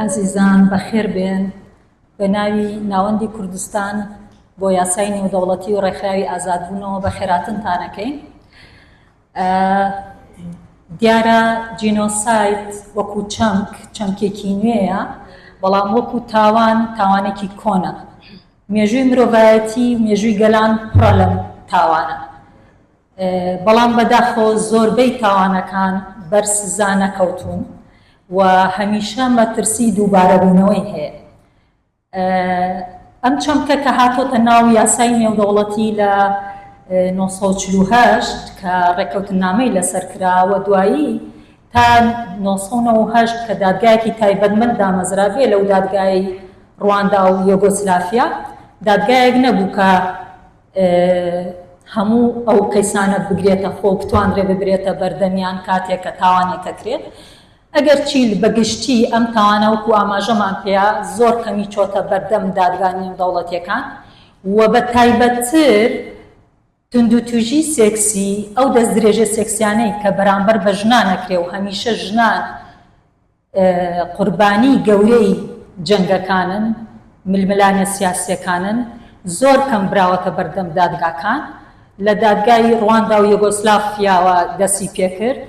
عزیزان بەخێر بێن بە ناوی ناوەندی کوردستان بۆ یاسای نێودەوڵەتی و ڕێکخراوی ئازادبوونەوە بە خێراتنتانەکەین. دیارە جینۆساید وەکو چەمکێکی نوێیە، بەڵام وەکو تاوانێکی کۆنە. مێژووی مرۆڤایەتی و مێژووی گەلان پڕە لەم تاوانە، بەڵام بەداخەوە زۆربەی تاوانەکان بەرسزا نەکەوتون و هەمیشە مەترسی دووبارەبوونەوەی هەیە. ئەم چەمکە کە هاتۆتە ناو یاسای نێودەوڵەتی لە 1948 کە ڕێکەوتنامەی لەسەر کراوە، دوایی تا 1998 کە دادگایەکی تایبەتمەند دامەزرابێ لەو دادگای ڕواندا و یۆگۆسلافیا، دادگایەک نەبوو کە هەموو ئەو کەیسانە بگرێتە خۆ بتوانرێ ببرێتە بەردەمیان کاتێک کە تاوانێکە کرێت. ئەگەر چی بەگشتی ئەم تاوانە وەکو ئاماژەمان پێیا زۆر کەمی چۆتە بەردەم دادگای نێودەوڵەتیەکان و بە تایبەتتر توندوتوژی سێکسی، ئەو دەستدرێژە سێکسیانەی کە بەرامبەر بە ژنانەکرێ و هەمیشە ژنان قوربانی گەورەی جەنگەکانن، ململانە سیاسیەکانن، زۆر کەم براوەتە بەردەم دادگاکان. لە دادگای ڕواندا و یۆگۆسلافیاوە دەستی پێکرد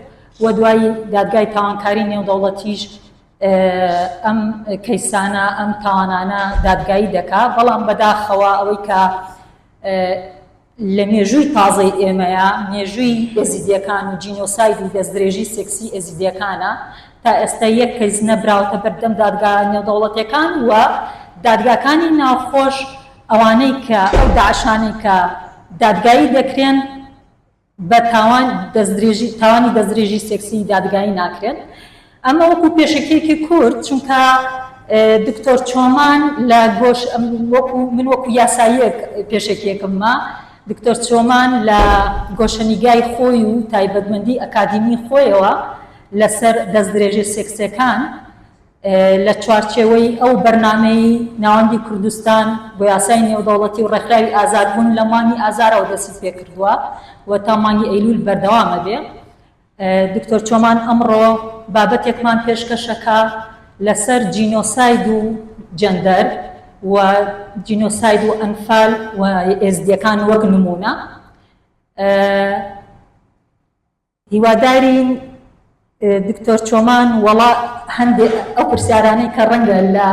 و دوای دادگای تاوانکاری نێودەوڵەتیش ئەم کەیسانە ئەم تاوانانە دادگایی دەکا. بەڵام بەداخەوە ئەوەی کە لە مێژووی تازەی ئێمەیە، مێژووی ئێزیدیەکان و جینۆساید و دەستدرێژی سێکسی ئێزیدیەکانە، تا ئێستا یەک کەیس نەبراوەتە بەردەم دادگای نێودەوڵەتیەکان و دادگاکانی ناوخۆش ئەوانەی کە ئەو داعشانەی کە دادگایی دەکرێن بە تاوانی دەستدرێژی سێکسی دادگایی ناکرێن. ئەمە وەکو پێشەکێکی کورد، چونکە دکتۆر چۆمان لە من وەکو یاساییەک پێشەکێکممە، دکتۆر چۆمان لە گۆشەنیگای خۆی و تایبەتمەندی ئەکادیمی خۆیەوە لەسەر دەستدرێژی سێکسیەکان لە چوارچێوەی ئەو بەرنامەی ناوەندی کوردستان بۆ یاسای نێودەوڵەتی و ڕێکخراوی ئازادبوون لە مانگی ئازارەوە دەستی پێکردووە و تا مانگی ئەیلول بەردەوامە بێ. دکتۆر چۆمان ئەمڕۆ بابەتێکمان پێشکەشەکە لەسەر جینۆساید و جەندەر و جینۆساید و ئەنفال و ئێزدیەکان وەک نمونە. هیوادارین دکتۆر چۆمان وەڵا هەندێک ئەو پرسیارانەی کە ڕەنگە لە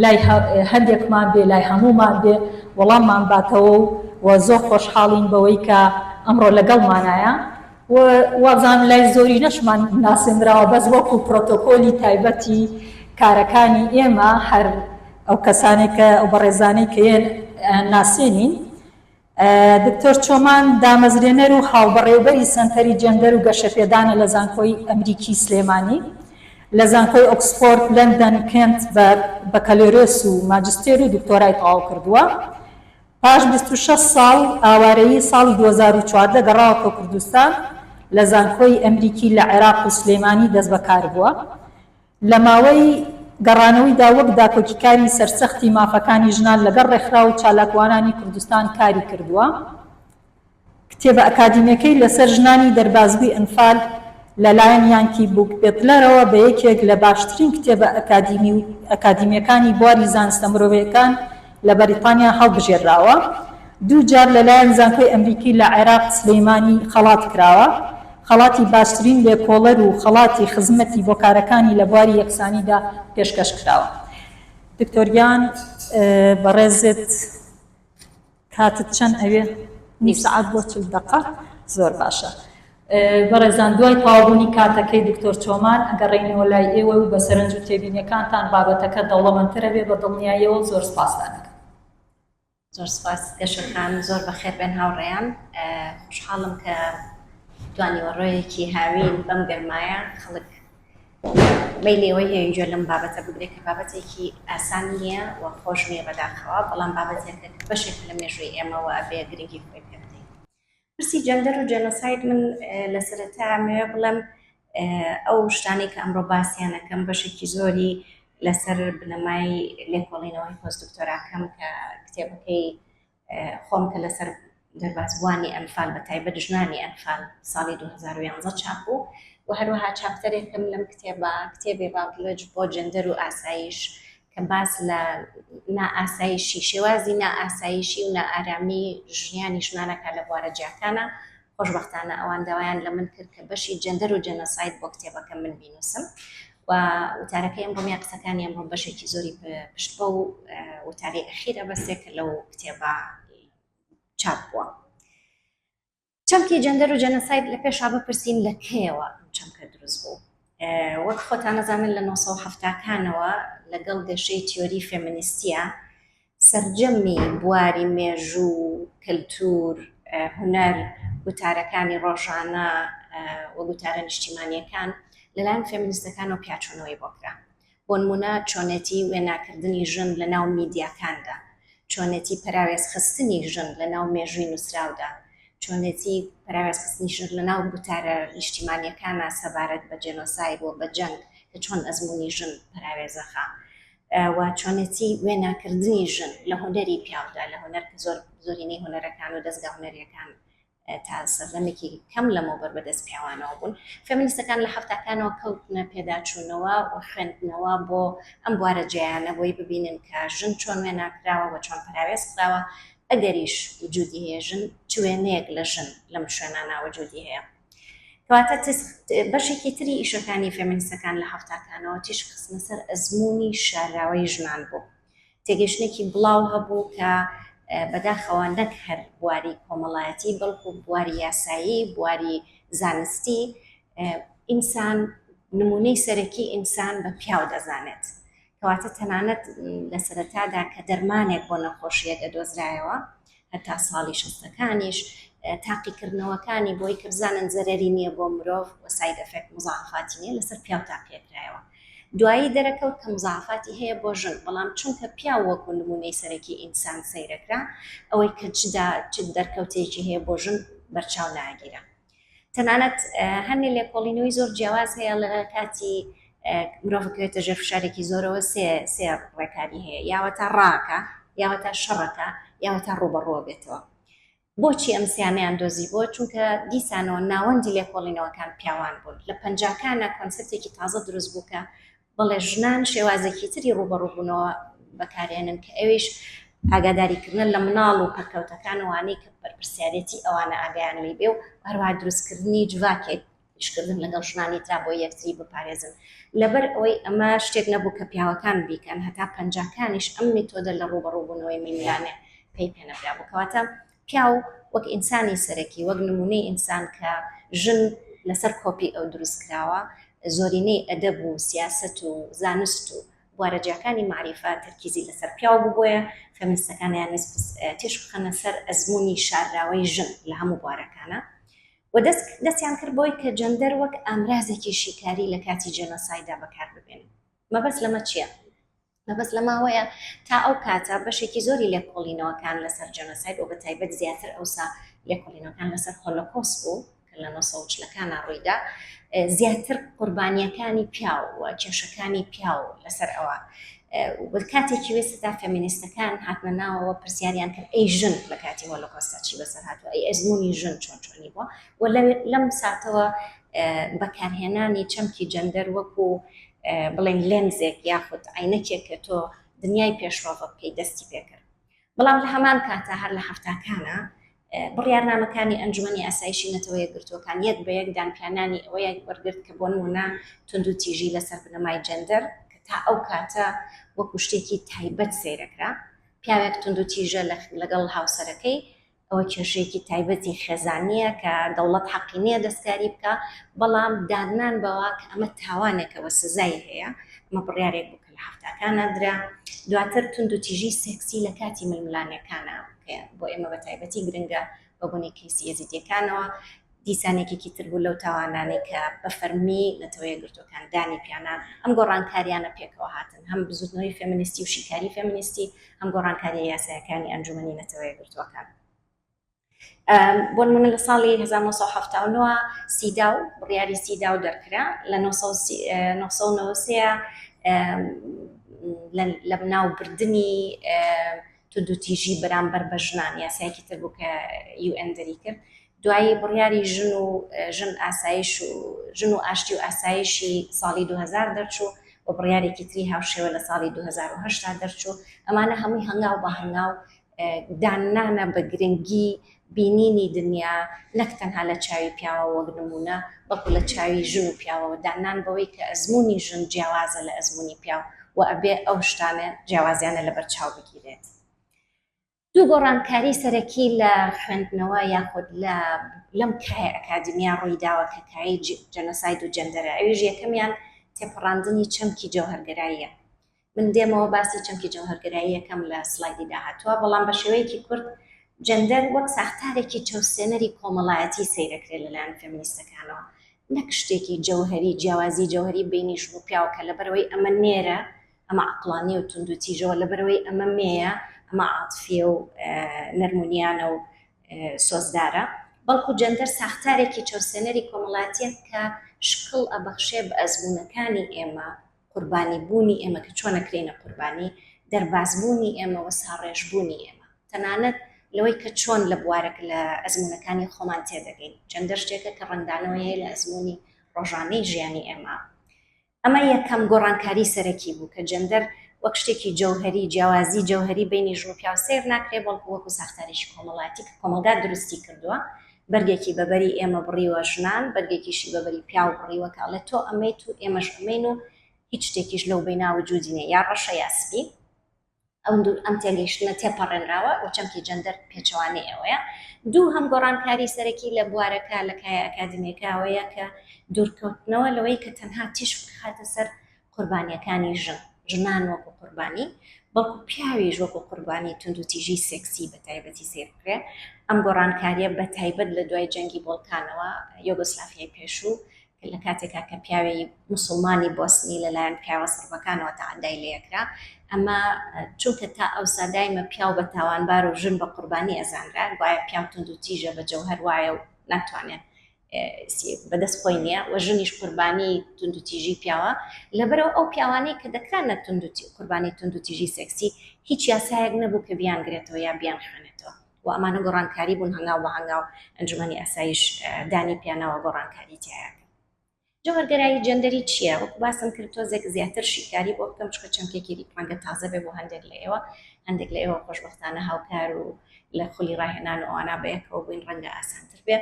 لای هەندێکمان بێ لای هەموومان بێ وەڵاممان باتەوە و زۆر خۆشحاڵین بەوەی کە ئەمڕۆ لەگەڵمانایە و وازان لای زۆری نەشمان ناسێنراوە، بەس وەکو پرۆتۆکۆلی تایبەتی کارەکانی ئێمە هەر ئەو کەسانێک کە ئەو بەڕێزانەی کە ناسێنین. دکتۆر چۆمان دامەزرێنەر و هاوبەڕێوەبەری سەنتەری جەندەر و گەشەپێدانە لە زانکۆی ئەمریکی سلێمانی، لە زانکۆی ئۆکسفۆرد، لەندەن، کێنت بە بەکالۆرێس و ماجستێر و دکتۆرای تەواو کردووە. پاش 26 ساڵ ئاوارەیی ساڵی 2014 گەڕاوەتەوە کوردستان، لە زانکۆی ئەمریکی لە عێراق و سلێمانی دەست بەکار بووە. لە ماوەی گەڕانەوەیدا وەک داکۆکیکاری سەرسەختی مافەکانی ژنان لەگەڵ ڕێکخراو و چالاکوانانی کوردستان کاری کردووە. کتێبە ئەکادیمیەکەی لەسەر ژنانی دەربازبووی ئەنفال لەلایەن یانکی بووک پێتلەرەوە بە یەکێک لە باشترین کتێبە ئەکادیمیەکانی بواری زانستە مرۆڤیەکان لە بەریتانیا هەڵبژێراوە. دوو جار لەلایەن زانکۆی ئەمریکی لە عێراق سلەیمانی خەڵات کراوە، خەڵاتی باشترین لێکۆڵەر و خەڵاتی خزمەتی بۆ کارەکانی لە بواری یەکسانیدا پێشکەش کراوە. دکتۆریان بەڕێزت کاتت چەند ئەوێ؟ نیو سەعات بۆ 40 دقە؟ زۆر باشە. بەڕێزان، دوای تەواوبوونی کاتەکەی دکتۆر چۆمان ئەگەڕێینەوە لای ئێوە و بە سەرنج و تێبینیەکانتان بابەتەکە دەوڵەمەندترە بێ بە دڵنیاییەوە زۆر سپاسدانەکەم. زۆر سپاس گەشتان، زۆر بەخێر بێن هاوڕێیان. خوشحاڵم کە دوانیوەڕۆیەکی هاوین بەم گەرمایە خەڵک مەیلی ئەوەی هەیە اینجا لەم بابەتە بگرێت کە بابەتێکی ئاسان نییە و خۆش نییە بەداخەوە، بەڵام بابەتێکە بەشێک لە مێژووی ئێمەوە ئەبێ گرنگی خۆی پێ بدەین. پرسی جەندەر و جێنۆساید من لە سەرەتا مەوێ بڵێم ئەو شتانەی کە ئەمڕۆ باسییانەکەم بەشێکی زۆری لەسەر بنەمای لێکۆڵینەوەی پۆست دکتۆراکەم کە کتێبەکەی خۆم کە لەسەر دەربازبووانی ئەنفال بە تایبەت ژنانی ئەنفال ساڵی 2011 چاپ بوو، وهروها چاپترێکم لەم کتێبێ باڵێج بۆ جەندەر و ئاسایش کە باس لە نائاسایشی شێوازی نائاسایشی و نائارامی ژیانی ژنانەکە لە بوارە جیاکانە خۆشبەختانە ئەوان داوایان لە من کرد کە بەشی جەندەر و جەنۆساید بۆ کتێبەکەم من بینوسم و وتارەکەی ئەمڕۆ قسەکانی ئەمڕۆ بەشێکی زۆری پشت بە و وتارەی ئەخیرە بەسێ کە لەو کتێبە چاپ بووە. چەمکی جەندەر و جەنۆساید لە پێشا بپرسین لە کێوە ئەم چەمکە دروست بوو. وەک خۆتان نەزانن لە 1970کانەوە لەگەڵ گەشەی تیۆری فێمینیستیە سەرجەمی بواری مێژوو، کلتور، هونەر، وتارەکانی ڕۆژانە و وتارە نیشتیمانیەکان لەلایەن فێمینیستەکانەوە پیاچوونەوەی بۆ کرا. بۆ نمونە چۆنێتی وێناکردنی ژن لە ناو میدیاکاندا، چۆنێتی پەراوێزخستنی ژن لە ناو مێژووی نووسراودا، چۆنێتی پەراوێزخستنی ژن لە ناو وتارە نیشتیمانیەکانە سەبارەت بە جێنۆساید و بە جەنگ کە چۆن ئەزموونی ژن پەراوێزەخە و چۆنێتی وێناکردنی ژن لە هونەری پیاودا، لە هونەر کە زۆرینەی هونەرەکان و دەستگا هونەریەکان تا سەردەمێکی کەم لەمەوبەر بەدەست پیاوانەوە بوون. فێمینیستەکان لە هەفتەکانەوە کەوتنە پێداچوونەوە و خوێندنەوە بۆ ئەم بوارە جیایانە بۆی ببینن کە ژن چۆن وێناکراوە و چۆن پەراوێز کراوە ئەگەریش وجودی هەیە ژن چ وێنەیەک لە ژن لەم شوێنانە وجودی هەیە. کەواتە بەشێکی تری ئیشەکانی فێمینیستەکان لە هەفتەکانەوە تیش خستنە سەر ئەزموونی شاراوەی ژنان بوو. تێگەشتێکی بڵاو هەبوو کە بەداخەوە نەک هەر بواری کۆمەڵایەتی بەڵکو بواری یاسایی، بواری زانستی، ئینسان نمونەی سەرەکی ئینسان بە پیاو دەزانێت. کەواتە تەنانەت لە سەرەتادا کە دەرمانێک بۆ نەخۆشیەک ئەدۆزرایەوە هەتا ساڵی شەستەکانیش تاقیکردنەوەکانی بۆی کە بزانن زەرەری نییە بۆ مرۆڤ و ساید ئەفێکت مزاحفاتی نییە لەسەر پیاو تاقیکرایەوە. دوایی دەرەکەوت کە مزاحفاتی هەیە بۆ ژن، بەڵام چونکە پیاو وەکو نمونەی سەرەکی ئینسان سەیرەکرا ئەوەی کە چ دەرکەوتێکی هەیە بۆ ژن بەرچاو ناگیرە. تەنانەت هەندێک لێکۆڵینەوەی زۆر جیاواز هەیە لە کاتی مرۆڤەکەوێتە ژێر فشارێکی زۆرەوە سێ ڕێکاری هەیە، یاوەتە ڕاکە، یاوەتە شەڕەکە، یاوەتە ڕوبەڕۆ بێتەوە. بۆچی ئەم سیانەیان دۆزی بۆ؟ چونکە دیسانەوە ناوەندی لێکۆڵینەوەکان پیاوان بوون. لە پەنجاکانە کۆنسپتێکی تازە دروست بوو کە بەڵێ ژنان شێوازێکی تری ڕوبەڕووبوونەوە بەکارێنن کە ئەویش ئاگاداریکردن لە مناڵ و پەرکەوتەکانەوەوانەی کە بەرپرسیارەتی ئەوانە ئاگایان لێ بێ و هەروە دروستکردنی جوواکێک پیشکردن لەگەڵ ژنانی ترا بۆ یەکتری بپارێزن. لەبەر ئەوەی ئەمە شتێک نەبوو کە پیاوەکان بیکەن، هەتا پەنجاکانیش ئەم میتۆدە لە ڕوبەڕووبوونەوەی میلانێ پێی پێنەبرا بوو. کەواتە پیاو وەک ئینسانی سەرەکی، وەک نمونەی ئینسان کە ژن لەسەر کۆپی ئەو دروست کراوە، زۆرینەی ئەدەب و سیاست و زانست و بوارەجیاکانی معریفە تەرکیزی لەسەر پیاو بووە. فێمینیستەکانیان تێش بخەنە سەر ئەزموونی شاراوەی ژن لە هەموو بوارەکانە و دەستیان کرد بۆی کە جەندەر وەک ئامرازێکی شیکاری لە کاتی جێنۆسایددا بەکار ببێنن. مەبەست لەمە چییە؟ مەبەست لەماوەیە تا ئەو کاتە بەشێکی زۆری لێکۆڵینەوەکان لەسەر جێنۆساید و بەتایبەت زیاتر ئەوسا لێکۆڵینەوەکان لەسەر هۆلۆکۆست بوو کە لە 1940کانە ڕوویدا، زیاتر قوربانیەکانی پیاو و کێشەکانی پیاو لەسەر ئەوە. کاتێکی وێستا فێمینیستەکان هاتنە ناوەوە پرسیاریان کرد ئەی ژن لە کاتی هۆلۆکۆستە چی بەسەر هاتووە، ئەی ئەزموونی ژن چۆنی بووە و لەم ساتەوە بەکارهێنانی چەمکی جەندەر وەکو بڵێن لێنزێک یاخود عینەکێک کە تۆ دنیای پێشڕۆڤە بکەی دەستی پێکرد. بەڵام لە هەمان کاتە هەر لە هەفتاکانە بڕیارنامەکانی ئەنجومەنی ئاسایشی نەتەوە یەکگرتووەکان یەک بە یەک دانپیانانی ئەوەیە وەرگرت کە بۆ نمونە تونند و تیژی لەسەر بنەمای جەندەر کە تا ئەو کاتە وەکو شتێکی تایبەت سەیرەکرا. پیاوێک تونند و تیژە لەگەڵ هاوسەرەکەی ئەوە کێشەیەکی تایبەتی خێزانیە کە دەوڵەت حەقی نییە دەستکاری بکە، بەڵام دادنان بەوە کە ئەمە تاوانێکەوە سزای هەیە. ئەمە بڕیارێک بوو کە لە هەفتاکانە درا. دواتر تونند و تیژی سێکسی لە کاتی ململانەکانە بۆ ئێمە بە تایبەتی گرنگە بەبوونی کەیسی یەزیدیەکانەوە. دیسانێکی تر بوو لەو تاوانانەی کە بە فەرمی نەتەوە یەکگرتووەکان دانی پیانان ئەم گۆڕانکاریانە پێکەوە هاتن، هەم بزوتنەوەی فێمینیستی و شیکاری فێمینیستی، هەم گۆڕانکاری یاسایەکانی ئەنجومەنی نەتەوە یەکگرتووەکان. بۆ نمونە لە ساڵی 1970 سیداو بڕیاری سیداو دەرکرا لە 1993 لە بناوبردنی تونند و تیژی بەرامبەر بە ژنان، یاسایەکی تر بوو کە UN دەری کرد. دوایی بڕیاری ژن ئاسایش و ژن و ئاشتی و ئاسایشی ساڵی 2000 دەرچوو و بڕیارێکی تری هاوشێوە لە ساڵی 2010 دەرچوو. ئەمانە هەمووی هەنگاو بە هەنگاو دانانە بە گرنگی بینینی دنیا نەک تەنها لە چاوی پیاوە وەک نمونە بەڵکو لە چاوی ژن و پیاوەوە دانان بەوەی کە ئەزمموی ژن جیاوازە لە ئەزمموی پیاو و ئەبێ ئەو شتانە جیاوازیانە لەبەر چاو بگیرێت. دوو گۆڕانکاری سەرەکی لە خوێندنەوە یاخود لەم کای ئەکادمیا ڕووی داوە کە کای جەنۆساید و جەندەرە. ئەویش یەکەمیان تێپەڕاندنی چەمکی جەوهەرگەراییە. من دێمەوە باسی چەمکی جەوهەرگەرایی یەکەم لە سلایدی داهاتووە، بەڵام بە شێوەیەکی کورد جەندەر وەک ساختارێکی چەوسێنەری کۆمەڵایەتی سەیرەکرێت لەلایەن فێمینیستەکانەوە، نەک شتێکی جەوهەری جیاوازی جەوهەری بینی ژن و پیاو کە لەبەرەوەی ئەمە نێرە ئەمە عەقڵانی و تونند و تیژەوە، لەبەرەوەی ئەمە مێیە ئەمە عاتفیە و نەرمونیانە و سۆزدارە، بەڵکو جەندەر ساختارێکی چەوسێنەری کۆمەڵایەتیە کە شکڵ ئەبەخشێ بە ئەزمونەکانی ئێمە، قوربانی بوونی ئێمە کە چۆن ئەکرێنە قوربانی، دەربازبوونی ئێمە و ساڕێژبوونی ئێمە، تەنانەت لەوەی کە چۆن لە بوارێک لە ئەزمونەکانی خۆمان تێدەگەین. جەندەر شتێکە کە ڕەنگدانەوەیە لە ئەزمموی ڕۆژانەی ژیانی ئێمە. ئەمە یەکەم گۆڕانکاری سەرەکی بوو کە جەندەر وەک شتێکی جەوهەری جیاوازی جەوهەری بینی ژن و پیاو سیر ناکرێ، بەڵکو وەکو ساختارێکی کۆمەڵایەتی کە کۆمەلگا دروستی کردووە، بەرگێکی بەبەری ئێمە بڕیوە ژنان، بەرگێکیشی بەبەری پیاو بڕیوە کە ئەڵێ تۆ ئەمەیت و ئێمەش ئەمەین و هیچ شتێکیش لەو بەینا وجودی نیە، یا ڕەشە یا سپی. ئەم تێگەیشتنە تێپەڕێنراوە و چەمکی جەندەر پێچەوانەی ئەوەیە. دوو هەم گۆڕانکاری سەرەکی لە بوارەکە لە کای ئەکادمیەکە ئەوەیە کە دوورکەوتنەوە لەوەی کە تەنها تیش بخاتە سەر قوربانیەکانی ژنان وەکو قوربانی، بەڵکو پیاویش وەکو قوربانی تونند و تیژی سێکسی بە تایبەتی سیر بکرێ. ئەم گۆڕانکاریە بە تایبەت لە دوای جەنگی بۆڵکانەوە یۆگۆسلافیای پێشوو لە کاتێکا کە پیاوی موسڵمانی بۆسنی لەلایەن پیاوە سەربەکانەوە تەعەدای لێکرا، ئەمە چونکە تا ئەو سادایمە پیاو بە تاوانبار و ژن بە قوربانی ئەزانرا، وایە پیاو تونند و تیژە بە جەوهەر وایە و ناتوانێت بەدەست خۆی نییە و ژنیش قوربانی تونند و تیژی پیاوە، لەبەرەوە ئەو پیاوانەی کە دەکرانە قوربانی تونند و تیژی سێکسی هیچ یاسایەک نەبوو کە بیانگرێتەوە یا بیان خوێنێتەوە و ئەمانە گۆڕانکاری بوون هەنگاو بە هەنگاو ئەنجومەنی ئاسایش دانی پیانەوە گۆڕانکاری تایە. جەوهەرگەرایی جەندەری چییە؟ وەکو باسم کرد تۆزێک زیاتر شیکاری بۆ بکەم چکە چەمکێکی ڕەنگە تازە بێ بۆ هەندێک لە ئێوە خۆشبەختانە هاوکار و لە خولی ڕاهێنان و ئەوانە بەیەکەوە بووین ڕەنگە ئاسانتر بێ.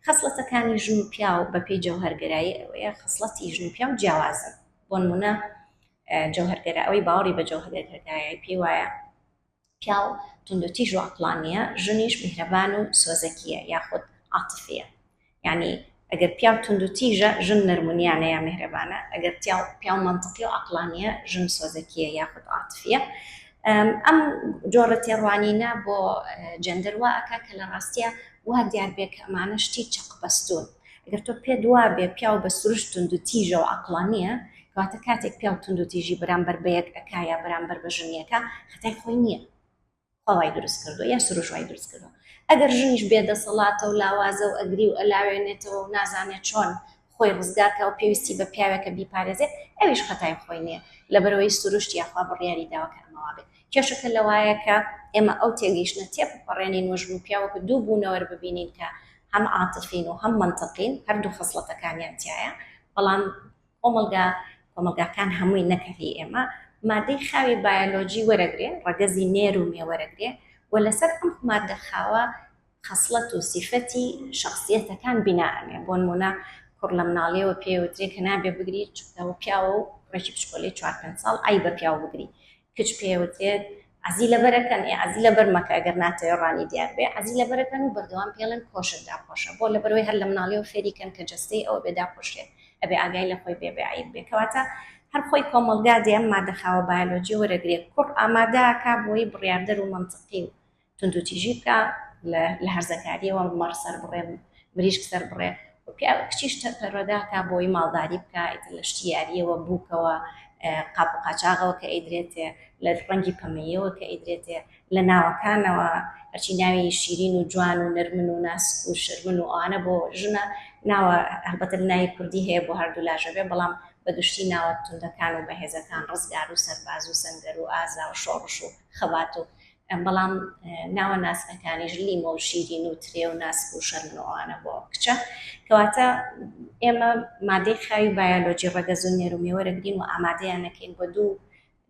خەسڵەتەکانی ژن و پیاو بەپێی جەوهەرگەرایی ئەوەیە خەسڵەتی ژن و پیاو جیاوازن. بۆ نمونە جەوهەرگەرایی باوەڕی بە جەوهەرگەرایی پێی وایە پیاو تونند و تیژ و عەقڵانیە، ژنیش میهرەبان و سۆزەکیە یاخود عاتفیە. یعنی ئەگەر پیاو تونند و تیژە ژن نەرمونیانە یا میهرەبانە، ئەگەر پیاو منطقی و عەقڵانیە ژن سۆزەکیە یاخود عاتفیە. ئەم جۆرە تێڕوانینە بۆ جەندەر وا ئەکا کە لە ڕاستیە وا دیار بێ کە ئەمانە شتی چەقبەستون. ئەگەر تۆ پێ دوا بێ پیاو بە سروش تونند و تیژە و عەقڵانیە، کەواتە کاتێک پیاو تونند و تیژی بەرامبەر بە یەک ئەکا یا بەرامبەر بە ژنیەکە خەتای خۆی نییە، خۆی دروست کردو یا سروش وای دروست کردو. ئەگەر ژنیش بێدەسەڵاتە و لاوازە و ئەگری و ئەلاوێنێتەوە و نازانێت چۆن خۆی ڕزگارکە و پێویستی بە پیاوێکە بیپارێزێت، ئەویش خەتای خۆی نییە، لەبەرەوەی سروشت یاخوا بڕیاری داوە کە ئەمەوا بێت. کێشەکە لەوایە کە ئێمە ئەو تێگەیشتنە تێپەڕێنین و ژن و پیاوەکە دوو بوونەوە ببینین کە هەم عاتفین و هەم منطقین، هەردوو خەسڵەتەکانیان تایە، بەڵام کۆمەلگاکان هەمووی نەکەی ئێمە مادەی خاوی بایۆلۆجی وەرەگرێ، ڕەگەزی نێر و مێ وەرەگرێ و لەسەر ئەم مادە خاوە خەسڵەت و سیفەتی شخصیەتەکان بینائەنێ. بۆ نمونە کوڕ لە مناڵیەوە پێوترێ کە نابێ بگریت چونکەوە پیاوە و ڕێکی پشکۆلەی 4-5 ساڵ ئای بە پیاو بگری، کچ پێوترێت عەزی لەبەرەکەن عەزی لەبەر مەکە ئەگەر ناتەوێ ڕانی دیار بێ، عەزی لەبەرەکەن و بەردەوام پێڵێن کۆشت داپۆشە، بۆ لەبەرەوەی هەر لە مناڵیەوە فێریکەن کە جەستەی ئەوە بێ داپۆشێت، ئەبێ ئاگای لە خۆی بێ عیب بێ. کەواتە هەر خۆی کۆمەلگا دێم مادە خاوە بایۆلۆجی وەرەگرێت، کوڕ ئامادەکە بۆی بڕیاردەر و منطقی و تونند و تیژی بکە لە هەرزەکاریەوە مەڕ سەر بڕێ مریشک سەر بڕێ و کچیش پەرۆداکە بۆی ماڵداری بکە، لە شتی یاریەوە بووکەوە قاپ و قاچاغەوە کە ئەیدرێتێ، لە ڕەنگی پەمەیەوە کە ئەیدرێتێ، لە ناوەکانەوە هەرچی ناوی شیرین و جوان و نەرمن و ناسک و شرمن و ئەوانە بۆ ژنە ناوە هەڵبەتە ناوی کوردی هەیە بۆ هەردوو لاژە بێ، بەڵام بەگشتی ناوە توندەکان و بەهێزەکان ڕزگار و سەرباز و سەنگەر و ئازا و شۆڕش و خەبات و بەڵام ناوە ناسکەکانیش لیمە و شیرین و ترێ و ناسک و شەرمن و ئەوانە بۆ کچە کەواتە ئێمە مادەی خاوی بایۆلۆجی ڕەگەز و نێرومێ وەرەگرین و ئامادەیان نەکەین بە دوو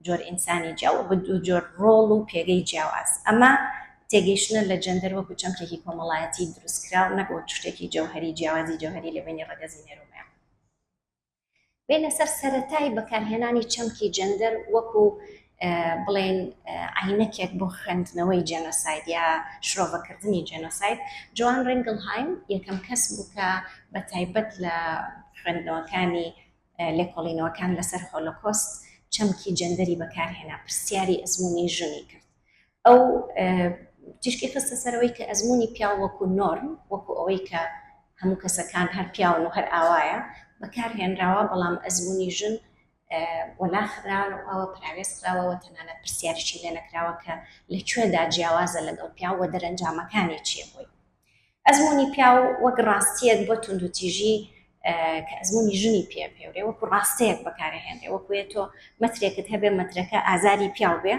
جۆر ئینسانی جیاو بە دوو جۆر ڕۆڵ و پێگەی جیاواز ئەمە تێگەیشتنە لە جەندەر وەکو چەمکێکی کۆمەڵایەتی دروستکراو نەک وەک شتێکی جەوهەری جیاوازی جەوهەری لە بینی ڕەگەزی نێرومێ بێنە سەر سەرەتای بەکارهێنانی چەمکی جەندەر وەکو بڵێن عینەکێک بۆ خوێندنەوەی جێنۆساید یا شرۆڤەکردنی جێنۆساید جوان ڕێنگلهایم یەکەم کەس بوو کە بە تایبەت لە خوێندنەوەکانی لێکۆڵینەوەکان لەسەر هۆلۆکۆست چەمکی جەندەری بەکارهێنا پرسیاری ئەزموونی ژنی کرد ئەو تیشکی خستە سەرەوەی کە ئەزموونی پیا وەکو نۆرم وەکو ئەوەی کە هەموو کەسەکان هەر پیاون و هەر ئاوایە بەکارهێنراوە بەڵام ئەزموونی ژن وەلا خراوەوە پراوێزراوەوە تەنانەت پرسیاریشی لێ نەکراوە کە لەکوێدا جیاوازە لەگەڵ پیاوە دەرەنجامەکانی چیە بووی ئەزموونی پیاو وەک ڕاستیەک بۆ توندوتیژی کە ئەزموونی ژنی پێورێ وەکو ڕاستەیەک بەکارهێنرێ وەکوێت تۆ مەترێکت هەبێ مەترەکە ئازاری پیاو بێ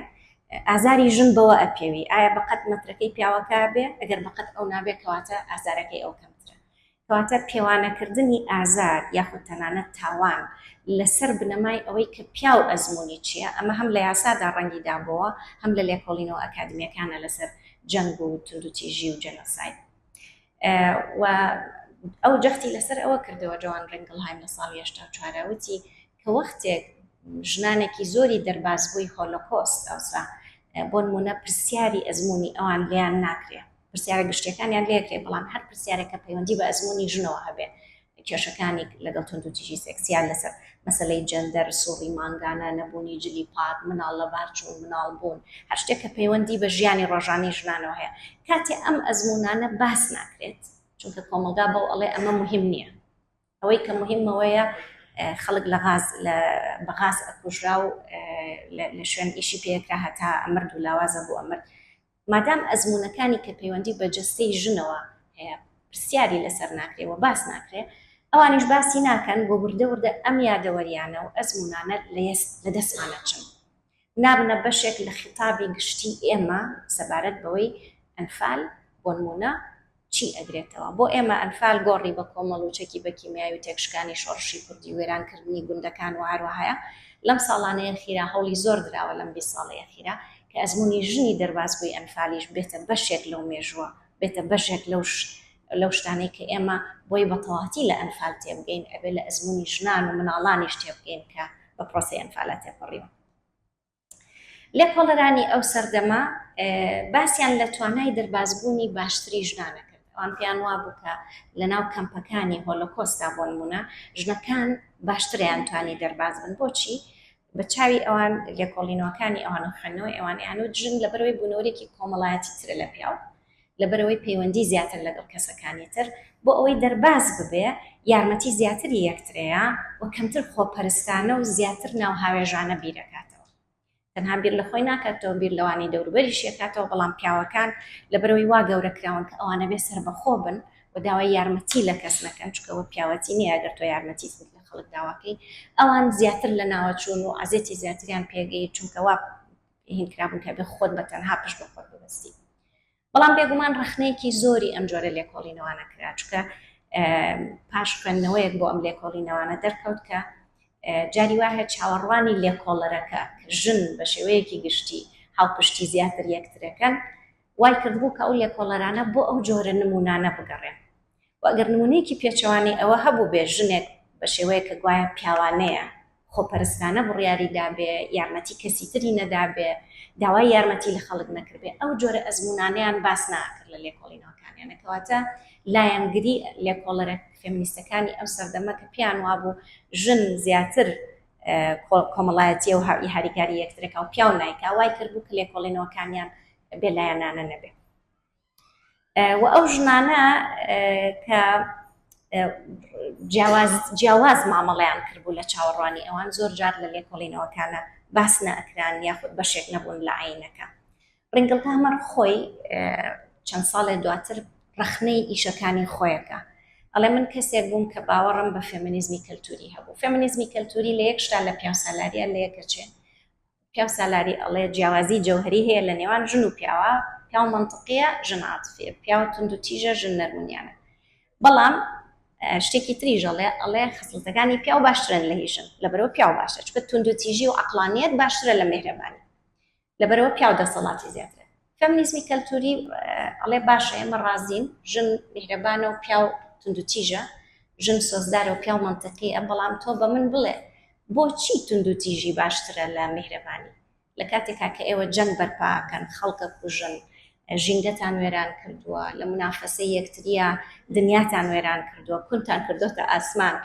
ئازاری ژن بەوە ئەپێوی ئایا بەقەت مەترەکەی پیاوەکە بێ ئەگەر بەقەت ئەو نابێ کەواتە ئازارەکەی ئەو کەمترە کەواتە پێوانەکردنی ئازار یاخود تەنانەت تاوان لەسەر بنەمای ئەوەی کە پیاو ئەزموونی چییە ئەمە هەم لە یاسادا ڕەنگی دابەوە هەم لە لێکۆڵینەوە ئەکادمیەکانە لەسەر جەنگ و توندوتیژی و جێنۆساید و ئەو جەختی لەسەر ئەوە کردەوە جوان ڕێنگلهایم لە ساڵی 84 وتی کە وەختێک ژنانێکی زۆری دەربازبووی هۆلۆکۆست ئەوسا بۆ نمونە پرسیاری ئەزموونی ئەوان لیان ناکرێ پرسیارە گشتەکانیان لێکرێ بەڵام هەر پرسیارێکە پەیوەندی بە ئەزموونی ژنەوە هەبێ کێشەکانی لەگەڵ توندوتیژی سێکسیان لەسەر مەسەلەی جەندەر سوڕی مانگانە نەبوونی جلی پاک مناڵ لە بارچوون مناڵ بوون هەر شتێک کە پەیوەندی بە ژیانی ڕۆژانەی ژنانەوە هەیە کاتێ ئەم ئەزموونانە باس ناکرێت چونکە کۆمەلگا بەو ئەڵێ ئەمە مهم نییە ئەوەی کە مهمەوەیە خەڵک بە غاز ئەکوژرا و لە شوێن ئیشی پێکرا هەتا ئەمرد و لاوازە بۆ ئەمرد مادام ئەزموونەکانی کە پەیوەندی بە جەستەی ژنەوە هەیە پرسیاری لەسەر ناکرێ و باس ناکرێ ئەوانیش باسی ناکەن بۆ وردە ئەم یادەوەریانە و ئەزموونانە لە دەستمانە چن نابنە بەشێک لە خیتابی گشتی ئێمە سەبارەت بەوەی ئەنفال بۆ نمونە چی ئەگرێتەوە بۆ ئێمە ئەنفال گۆڕی بە کۆمەڵ و چەکی بە کیمیاوی و تێکشکانی شۆڕشی کوردی وێرانکردنی گوندەکان و هەروەهەیە لەم ساڵانەیە خیرا هەوڵی زۆر دراوە لەم 20 ساڵەیە خیرا کە ئەزموونی ژنی دەربازبووی ئەنفالیش بێتە بەشێک لەو مێژووە بێتە بەشێک لەو شتانەی کە ئێمە بۆی بەتەواتی لە ئەنفال تێبگەین ئەبێ لە ئەزموونی ژنان و مناڵانیش تێبگەین کە بە پرۆسەی ئەنفالە تێپەڕیوە لێکۆڵەرانی ئەو سەردەما باسییان لە توانای دەربازبوونی باشتری ژنانە کرد ئەوان پێیان وا بوو کە لە ناو کەمپەکانی هۆلۆکۆستا بۆ نمونە ژنەکان باشتریان توانی دەرباز بن بۆچی بە چاوی ئەوان لێکۆڵینەوەکانی ئەوان خوێندنەوەی ئەوانیان و ژن لەبەرەوەی بوونەوەرێکی کۆمەڵایەتی ترە لە پیاو لەبەرەوەی پەیوەندی زیاتر لەگەڵ کەسەکانی تر بۆ ئەوەی دەرباز ببێ یارمەتی زیاتری یەکترەیە و کەمتر خۆپەرستانە و زیاتر ناو هاوێژانە بیرەکاتەوە تەنها بیر لە خۆی ناکاتەوە بیر لەوانی دەوروبەریش یەکاتەوە بەڵام پیاوەکان لەبەرەوەی وا گەورەکراون کە ئەوانە بێ سەربەخۆ بن و داوای یارمەتی لە کەس نەکەن چکەوە پیاوەتی نییە ئەگەر تۆ یارمەتیت لە خەڵک داواکەی ئەوان زیاتر لە ناوەچوون و ئازێتی زیاتریان پێگەی چونکەوا هینکرابوون کە بێ خۆت بە تەنها پشت بە خۆت ببەستی بەڵام بێگومان ڕخنەیەکی زۆری ئەم جۆرە لێکۆڵینەوانە کرا چکە پاش خوێندنەوەیەک بۆ ئەم لێکۆڵینەوانە دەرکەوت کە جاری وایە چاوەڕوانی لێکۆڵەرەکە کە ژن بە شێوەیەکی گشتی هاوپشتی زیاتر یەکترەکەن وای کردبوو کە ئەو لێکۆڵەرانە بۆ ئەو جۆرە نمونانە بگەڕێن و ئەگەر نمونەیەکی پێچەوانی ئەوە هەبوو بێ ژنێک بە شێوەیە کە گوایە پیاوانەیە خۆپەرستانە بڕیاری دابێ یارمەتی کەسی تری نەدابێ داوای یارمەتی لە خەڵک نەکردبێ ئەو جۆرە ئەزموونانیان باس ناکرد لە لێکۆڵینەوەکانیانە کەواتە لایەنگری لێکۆڵەرە فێمینیستەکانی ئەو سەردەمە کە پیان وابوو ژن زیاتر کۆمەڵایەتیە و هاریکاری یەکترێکا و پیاو نایکا وای کردبوو کە لێکۆڵینەوەکانیان بێ لایەنانە نەبێ و ئەو ژنانە کە جیاواز مامەڵەیان کردبوو لە چاوەڕوانی ئەوان زۆر جار لە لێکۆڵینەوەکانە باس نەئەکران یاخود بەشێک نەبوون لە عینەکە ڕێنگلهامەر خۆی چەند ساڵێ دواتر ڕخنەی ئیشەکانی خۆیەکە ئەڵێ من کەسێک بووم کە باوەڕم بە فێمینیزمی کەلتوری هەبوو فێمینیزمی کەلتوری لە یەک شتا لە پیاوسالاریە لە یەکەچێ پیاو سالاری ئەڵێ جیاوازی جەوهری هەیە لە نێوان ژن و پیاوە، پیاو منطقیە ژن عاتفیە، پیاو تند و تیژە ژن نەرمونیانە. بەڵام شتێکی تریژ ئەڵێ خەسڵەتەکانی پیاو باشترن لە هیچ ژن، لەبەرەوە پیاو باشە، چونکە تند و تیژی و عەقلانیەت باشترە لە میهرەبانی، لەبەرەوە پیاو دەسەڵاتی زیاترە. فەمینیزمی کەلتوری ئەڵێ باشە ئێمە ڕازین ژن میهرەبانە و پیاو تند و تیژە، ژن سۆزدارە و پیاو منطقیە، بەڵام تۆ بە من بڵێ بۆچی تند و تیژی باشترە لە میهرەبانی؟ لە کاتێکا کە ئێوە جەنگ بەرپاکەن، خەڵکە کوژن، ژینگەتان وێران کردووە، لە منافەسەی یەکتریە دنیاتان وێران کردووە، کونتان کردوتە ئاسمان،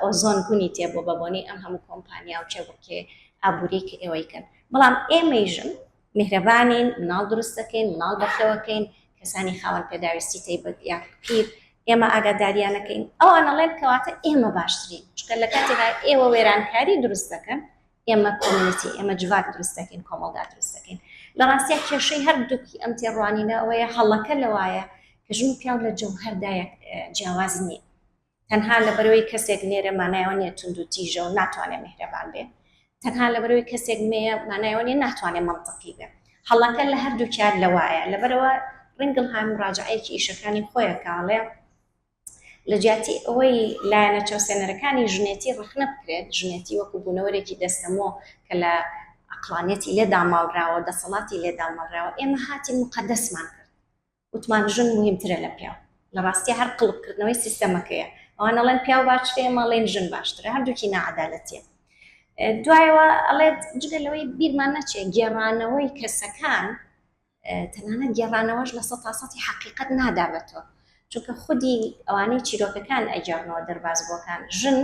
ئۆزۆن گونی تێبوو بە بۆنەی ئەم هەموو کۆمپانیا و چێبڕکێ ئابووری کە ئێوەیکەن. بەڵام ئێمەی ژن میهرەبانین، مناڵ دروست دەکەین، مناڵ بەخێوەکەین، کەسانی خاوەن پێداویستی تایبەت یا پیر، ئێمە ئاگاداریانەکەین، ئەوان ئەڵێن کەواتە ئێمە باشترین، چونکە لە کاتێکدا ئێوە وێرانکاری دروست دەکەن، ئێمە کۆمیونیتی، ئێمە جوات دروست دەکەین، کۆمەڵگا دروست دەکەین. لە ڕاستیە کێشەی هەردووکی ئەم تێڕوانینە ئەوەیە هەڵەکە لەوایە کە ژن و پیاو لە جەوهەردا جیاواز نییە. تەنها لەبەرەوەی کەسێک نێرە مانایەوە نیە تند و تیژە و ناتوانێت میهرەبان بێ، تەنها لەبەرەوەی کەسێک مێیە مانایەوە نیە ناتوانێت منطقی بێ. هەڵەکە لە هەردوو کار لەوایە. لەبەرەوە ڕینگل هایم ڕاجعەیەکی ئیشەکانی خۆیە کاڵێ لە جیاتی ئەوەی لایەنە چاوسێنەرەکانی ژنێتی ڕخنە بکرێت، ژنێتی وەکو بوونەوەرێکی دەستەمۆ کە لە عەقلانیەتی لێدا ماڵراوە، دەسەڵاتی لێدا ماڵراوە، ئێمە هاتین مقەدەسمان کرد، وتمان ژن مهمترە لە پیاو. لە ڕاستی هەر قڵبکردنەوەی سیستەمەکەیە، ئەوان ئەڵێن پیاو باشترە، ئێمە ئەڵێن ژن باشترە، هەردووکی نائەدالەتیە. دوایەوە ئەڵێت جگە لەوەی بیرمان نەچێت گێڕانەوەی کەسەکان، تەنانەت گێڕانەوەش لە 100% حەقیقەت نادابێتەوە، چونکە خودی ئەوانەی چیرۆکەکان ئەیجارنەوە دەرباز بۆکان. ژن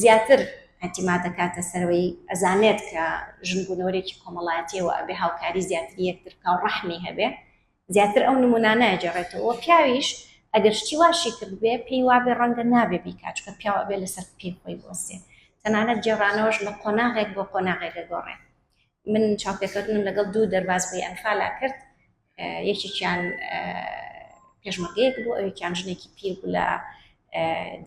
زیاتر اعتیماد دەکاتە سەرەوەی ئەزانێت کە ژن بوونەوەرێکی کۆمەڵایەتیەوە ئەبێ هاوکاری زیاتری یەکتر کا و ڕەحمی هەبێ، زیاتر ئەو نمونانە ئەجێڕێتەوە. پیاویش ئەگەر شتی واشی کرد بێ پێی وابێ ڕەنگە نابێ بیکات، چونکە پیاو ئەبێ لەسەر پێی خۆی بوەستێ. تەنانەت گێڕانەوەش لە قۆناغێک بۆ قۆناغێک دەگۆڕێت. من چاوپێکردنم لەگەڵ دوو دەرباز بۆی ئەنفالا کرد، یەکێکیان پێشمەرگەیەک بوو، ئەوێکیان ژنێکی پیر بوو لە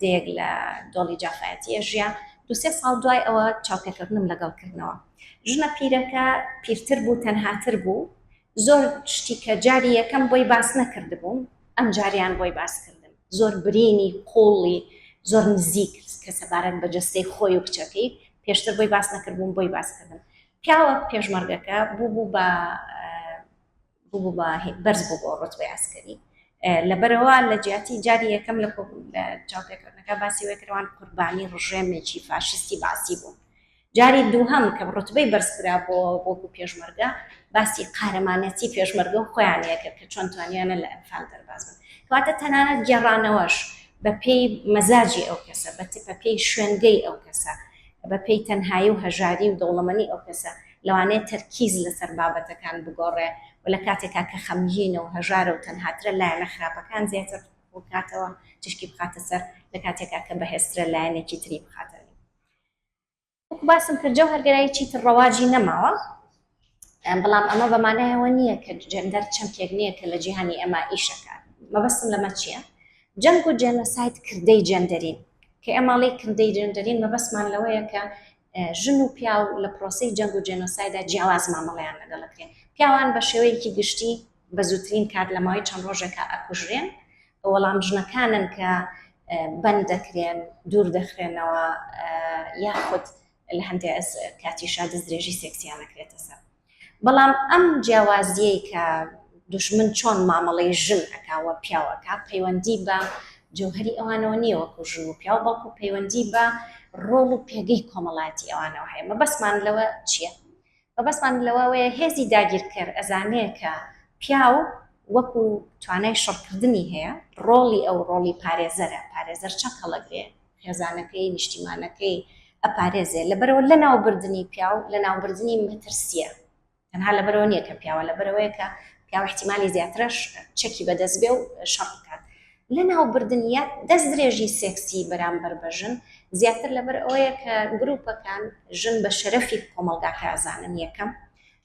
دەیەک لە دۆڵی جافایەتیە ژیا. 2-3 ساڵ دوای ئەوە چاوپێکردنم لەگەڵکردنەوە. ژنە پیرەکە پیرتر بوو، تەنهاتر بوو، زۆر شتی کە جاری یەکەم بۆی باس نەکردبووم، ئەم جاریان بۆی باسکردن، زۆر برینی قوڵی زۆر نزیک کە سەبارەت بە جەستەی خۆی و کچەکەی پێشتر بۆی باس نەکردبووم، بۆی باسکردن. پیاوە پێشمەرگەکە بوو بە بەرز بوو بۆ ڕوتبەی عەسکەری. لەبەرەوە لە جیاتی جاری یەکەم لە چاوپێکردنەکە باسی وەکردوان قوربانی ڕژێمێکی فاشستی باسی بوو. جاری دووهەم کە ڕوتبەی بەرزکرا بۆ پێشمەرگە باسی قارەمانەتی پێشمەرگە و خۆیانەیە کرد کە چۆن توانیانە لە ئەنفال دەرباز بن. کەواتە تەنانەت گێڕانەوەش بە پێی مەزاجی ئەو کەسە، بە پێی شوێنگەی ئەو کەسە، بە پێی تەنهایی و هەژاری و دەوڵەمەنی ئەو کەسە لەوانەیە تەرکیز لەسەر بابەتەکان بگۆڕێ، و لە کاتێکا کە خەمگینە و هەژارە و تەنهاترە لایەنە خراپەکان زیاتر بکاتەوە، تشکی بخاتە سەر، لە کاتێکا کە بەهێزترە لایەنێکی تری بخاتە. وەکو باسم کرد جەوهەرگەراییی تر ڕەواجی نەماوە، بەڵام ئەمە بەمانایەوە نییە کە جەندەر چەمپێک نییە کە لە جیهانی ئەمە ئیشەکە. مەبەستم لەمە چییە؟ جەنگ و جێنۆساید کردەی جەندەرین، کە ئێماڵی کردەی جەندەرین مەبەستمان لەوەیە کە ژن و پیاو لە پرۆسەی جەنگ و جێنۆسایدا جیاواز مامەڵەیان لەگەڵەکرێن. پیاوان بە شێوەیەکی گشتی بە زووترین کات لە ماوەی چەند ڕۆژێکە ئەکوژرێن، وەڵام ژنەکانن کە بەند دەکرێن، دوور دەخرێنەوە، یاخود لە هەندێک کاتیشا دەستدرێژی سێکسیان ئەکرێتە سەر. بەڵام ئەم جیاوازیەی کە دوشمن چۆن مامەڵەی ژن ئەکاوە پیاوەکە پەیوەندی بە جەوهەری ئەوانەوە نییە وەکو ژن و پیاو، بەڵکو پەیوەندی بە ڕۆڵ و پێگەی کۆمەڵایەتی ئەوانەوە هەیە. مەبەستمان لەوە چییە؟ مەبەستمان لەوەیە هێزی داگیرکەر ئەزانەیە کە پیاو وەکو توانای شەڕکردنی هەیە، ڕۆڵی ئەو ڕۆڵی پارێزەرە، پارێزەر چەک هەڵەگرێ، خێزانەکەی نیشتیمانەکەی ئەپارێزێ. لەبەرەوە لە ناوبردنی پیاو لە ناوبردنی مەترسیە، تەنها لەبەرەوە نییە کە پیاوە، لەبەرەوەیە کە پیاو احتیمالی زیاترش چەکی بەدەست بێ و شەڕ بکات. لە ناوبردنیات دەست درێژی سێکسی بەرامبەر بە ژن زیاتر لەبەر ئەوەیە کە گروپەکان ژن بە شەرەفی کۆمەڵگاکە ئازانن. یەکەم،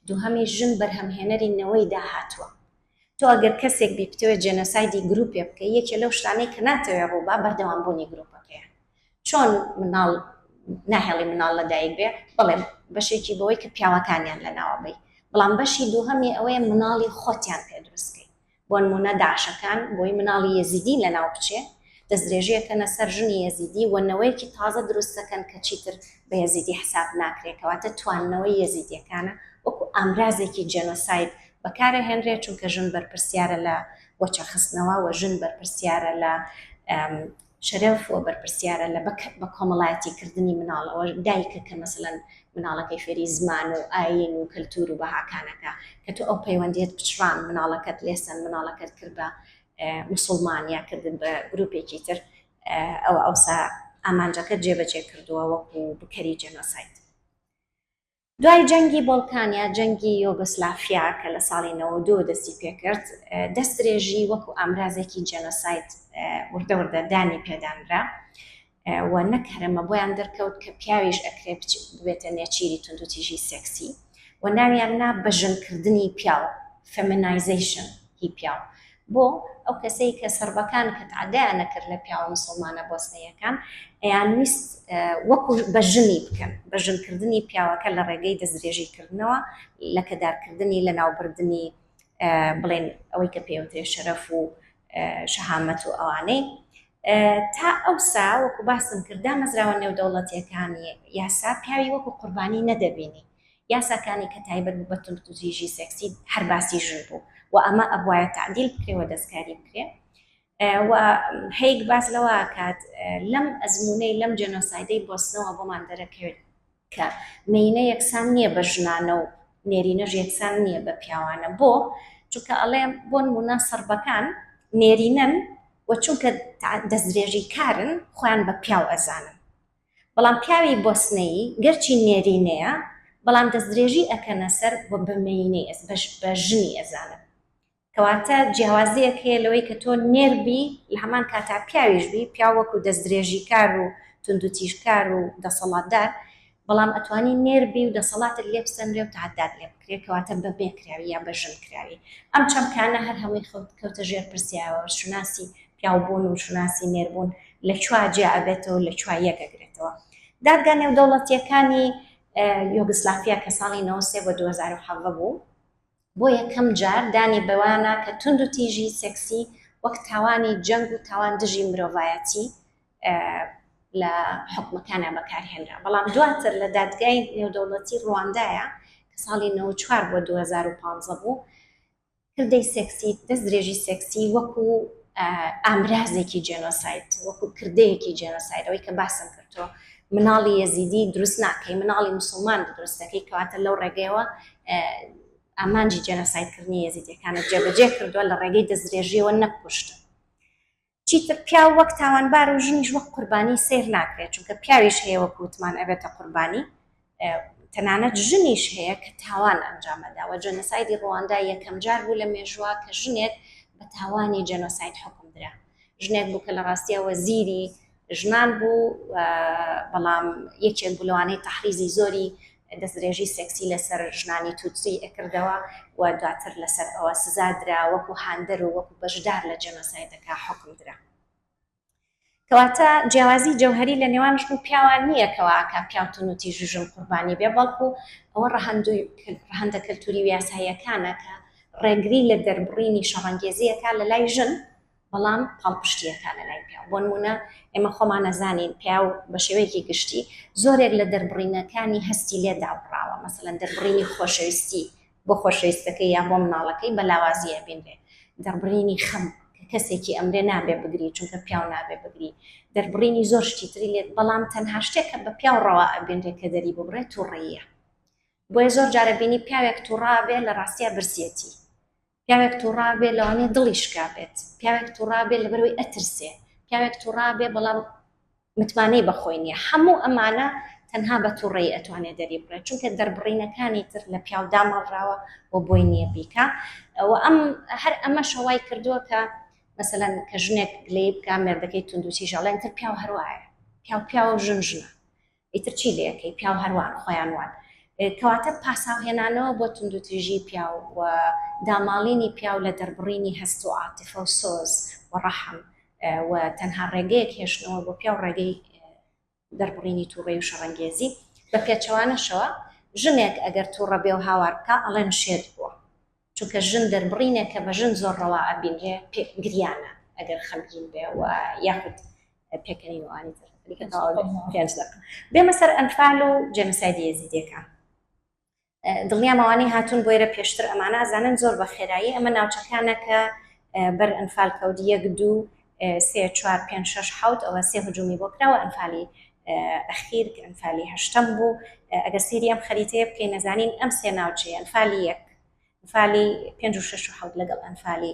دووهەمی ژن بەرهەمهێنەری نەوەی داهاتووە. تۆ ئەگەر کەسێک بیبتەوە جێنۆسایدی گروپێ بکەی، یەکێ لەو شتانەی کە ناتەوێ ڕووبا بەردەوامبوونی گروپەکەیە. چۆن مناڵ ناهێڵی مناڵ لەدایک بێ، بەڵێ بەشێکی بەوەی کە پیاوەکانیان لەناوە بێ بەڵام بەشی دووهەمی ئەوەیە مناڵی خۆتیان پێ دروستکەی بۆ نمونە داعشەکان بۆی مناڵی یەزیدی لەناو بچێ دەستدرێژیەکەنە سەر ژنی یەزیدی و نەوەیەکی تازە دروست دەکەن کە چیتر بە یەزیدی حساب ناکرێت کەواتە تواننەوەی یەزیدیەکانە وەکو ئامرازێکی جێنۆساید بەکارەهێنرێت چونکە ژن بەرپرسیارە لە وەچەخستنەوە و ژن بەرپرسیارە لە شەرەف و بەرپرسیارە لە بە کۆمەڵایەتیکردنی مناڵەوە دایکە کە مەسەلەن مناڵەکەی فێری زمان و ئاین و کەلتور و بەهاکانەکە کە تۆ ئەو پەیوەندیت بچڕان مناڵەکەت لێسن مناڵەکەت کرد بە مسلمان یا کردن بە گروپێکی تر ئەوسا ئامانجەکە جێبەجێ کردووە وەکو بکەری جێنۆساید. دوای جەنگی بۆڵکانیا جەنگی یۆگۆسلافیا کە لە ساڵی 92 دەستی پێکرد دەستدرێژی وەکو ئامرازێکی جێنۆساید وردەوردە دانی پێدانرا و نەک هەرەمە بۆیان دەرکەوت کە پیاویش ئەکرێ بێتە نێچیری تونند و تیژی سێکسی و ناویان نا بەژنکردنی پیاو فێمینایزیشن هی پیاو بۆ ئەو کەسەی کە سەربەکان کە تعدایان نەکرد لە پیاوە مسلمانە بۆسنیەکان ئەیان ویست وەکو بەژنی بکەن بەژنکردنی پیاوەکە لە ڕێگەی دەستدرێژیکردنەوە لە کەدارکردنی لە ناوبردننی بڵێن ئەوەی کە پێوترێ شەرەف و شەهامەت و ئەوانەی تا ئەوسا وەکو باسم کردا مەزراوە نێودەوڵەتیەکانی یاسا پیاوی وەکو قوربانی نەدەبینی یاساکانی کە تایبەت بوو بە تونندوتیژی سێکسی هەر باسی ژن بوو و ئەمە ئەبوایە تعدیل بکرێەوە دەستکاری بکرێ و هەیک باس لەوە کات لەم ئەزمونەی لەم جێنۆسایدەی بۆستنەوە بۆمان دەرەکەوێت کە مینە یەکسان نییە بە ژنانە و نێرینەژ یەکسان نییە بە پیاوانە بۆ چونکە ئەڵێ بۆ نمونە سەربەکان نێرینەن و چونکە دەستدرێژی کارن خۆیان بە پیاو ئەزانن بەڵام پیاوی بۆسنەیی گەرچی نێرینەیە بەڵام دەستدرێژی ئەکەنە سەر بۆ بمینەی بە ژنی ئەزانن کەواتە جیاوازیەک هەیە لەوەی کە تۆ نێربی لە هەمان کاتا پیاویشبی پیا وەکو دەستدرێژی کار و توندوتیژکار و دەسەڵاتدار بەڵام ئەتوانی نێربی و دەسەڵاتت لێ بسەندرێ و تعداد لێ بکرێ کەواتە بە بێکراوی یا بە ژن کراوی ئەم چەمکانە هەر هەمووی کەوتە ژێر پرسیاوە شوناسی پیاوبوون و شوناسی نێربوون لە چوا جێ ئەبێتەوە لە چوا یەکەگرێتەوە دادگا نێودەوڵەتیەکانی یۆگسلافیا کە ساڵی 93 بۆ 2007 بوو بۆ یەکەم جار دانی بەوانە کە توندوتیژی سێکسی وەک تاوانی جەنگ و تاوان دژی مرۆڤایەتی لە حکومەکانە بەکارهێنرا بەڵام دواتر لە دادگای نێودەوڵەتی ڕواندایە کە ساڵی 94 بۆ 2015 بوو کردەی سێکسی دەستدرێژی سێکسی وەکو ئامرازێکی جێنۆساید وەکو کردەیەکی جێنۆسایدەوەی کە باسم کردەوە مناڵی یەزیدی دروست ناکەی مناڵی مسلمان دروستەکەی کەواتە لەو ڕێگەیەوە ئامانجی جێنۆسایدکردنی یەزیدیەکانە جێبەجێ کردووە لە ڕێگەی دەستدرێژیەوە نەکوشتن چیتر پیاو وەک تاوانبار و ژنیش وەک قوربانی سیر ناکرێت چونکە پیاویش هەیە وەکو وتمان ئەبێتە قوربانی تەنانەت ژنیش هەیە کە تاوان ئەنجامەدا و جێنۆسایدی ڕواندا یەکەم جار بوو لە مێژووە کە ژنێک بە تاوانی جێنۆساید حکم درا ژنێک بوو کە لە ڕاستیە وەزیری ژنان بوو بەڵام یەکێک بوو لەوانەی تەحریزی زۆری دەستدرێژی سێکسی لەسەر ژنانی تووتسی ئەکردەوە و دواتر لەسەر ئەوە سزادرا وەکو هاندەر و وەکو بەشدار لە جێنۆسایدەکە حکم درا کەواتە جیاوازی جەوهەری لە نێوان ژن و پیاوان نییە کەواکە پیاوتون و تیژ ژن قوربانی بێ بەڵکو ئەوە ڕەهەندە کەلتوری و یاساییەکانە کە ڕێگری لە دەربڕینی شەڕەنگێزیەکە لە لای ژن بەڵام پاڵپشتیەکە لە لای پیاو بۆ نمونە ئێمە خۆمان نەزانین پیاو بە شێوەیەکی گشتی زۆرێک لە دەربڕینەکانی هەستی لێ دابڕاوە مەسەلەن دەربڕینی خۆشەویستی بۆ خۆشەویستەکەی یا بۆ مناڵەکەی بە لاوازیە بینرێ دەربڕینی خەم کەسێکی ئەمرێ نابێ بگری چونکە پیاو نابێ بگری دەربڕینی زۆر شتی تری لێت بەڵام تەنها شتێکە بە پیاو ڕەوا ئەبێنرێت کە دەری ببڕێت تووڕەییە بۆیە زۆر جارە بینی پیاوێک تووڕابێ لە ڕاستیە برسێتی پیاوێک تووڕابێ لەوانێ دڵی شکابێت پیاوێک تووڕابێ لەبەرەوەی ئەترسێ پیاوێک تووڕابێ بەڵام متمانەی بەخۆی نییە هەموو ئەمانە تەنها بە تووڕەیی ئەتوانێت دەری بڕێت چونکە دەربڕینەکانی تر لە پیاو دامەڕاوە بۆ بۆی نییە بیکە و هەر ئەمە شەوای کردووە کە مثلەن کە ژنێک لێ بکە مێردەکەی توندوتیژە ئەڵێن تر پیاو هەروایە پیاو ژن ژنە ئیتر چی لێەکەی پیاو هەروان خۆیان وان کەواتە پاساوهێنانەوە بۆ توندوتیژی پیاو و داماڵینی پیاو لە دەربڕینی هەست و عاتیفە و سۆز و ڕەحم و تەنها ڕێگەیەک هێشتنەوە بۆ پیاو ڕێگەی دەربڕینی تووڕێی و شەڕەنگێزی بە پێچەوانەشەوە ژنێک ئەگەر تووڕە بێ و هاوار بکە ئەڵێن شێت بووە، چونکە ژن دەربڕینێکە بە ژن زۆر ڕەوا ئەبینێ گریانە ئەگەر خەمگین بێ و یاخود پێکەنینەوانی پێنج دقیقە. بێمە سەر ئەنفال و جێنۆسایدی یەزیدیەکان. دڵنیامەوانی هاتوون بۆ ئێرە پێشتر ئەمانە ئازانن زۆر بە خێرایی ئەمە ناوچەکانە کە بەر ئەنفال کەوت 1 2 3 4 5 6 7 ئەوە 3 هجومی بۆ کراوە ئەنفالی ئەخیر کە ئەنفالی هەشتم بوو. ئەگەر سێری ئەم خەریتەیە بکەین نەزانین ئەم سێ ناوچەیە ئەنفالی 1 ئەنفالی 5 و 6 و 7 لەگەڵ ئەنفالی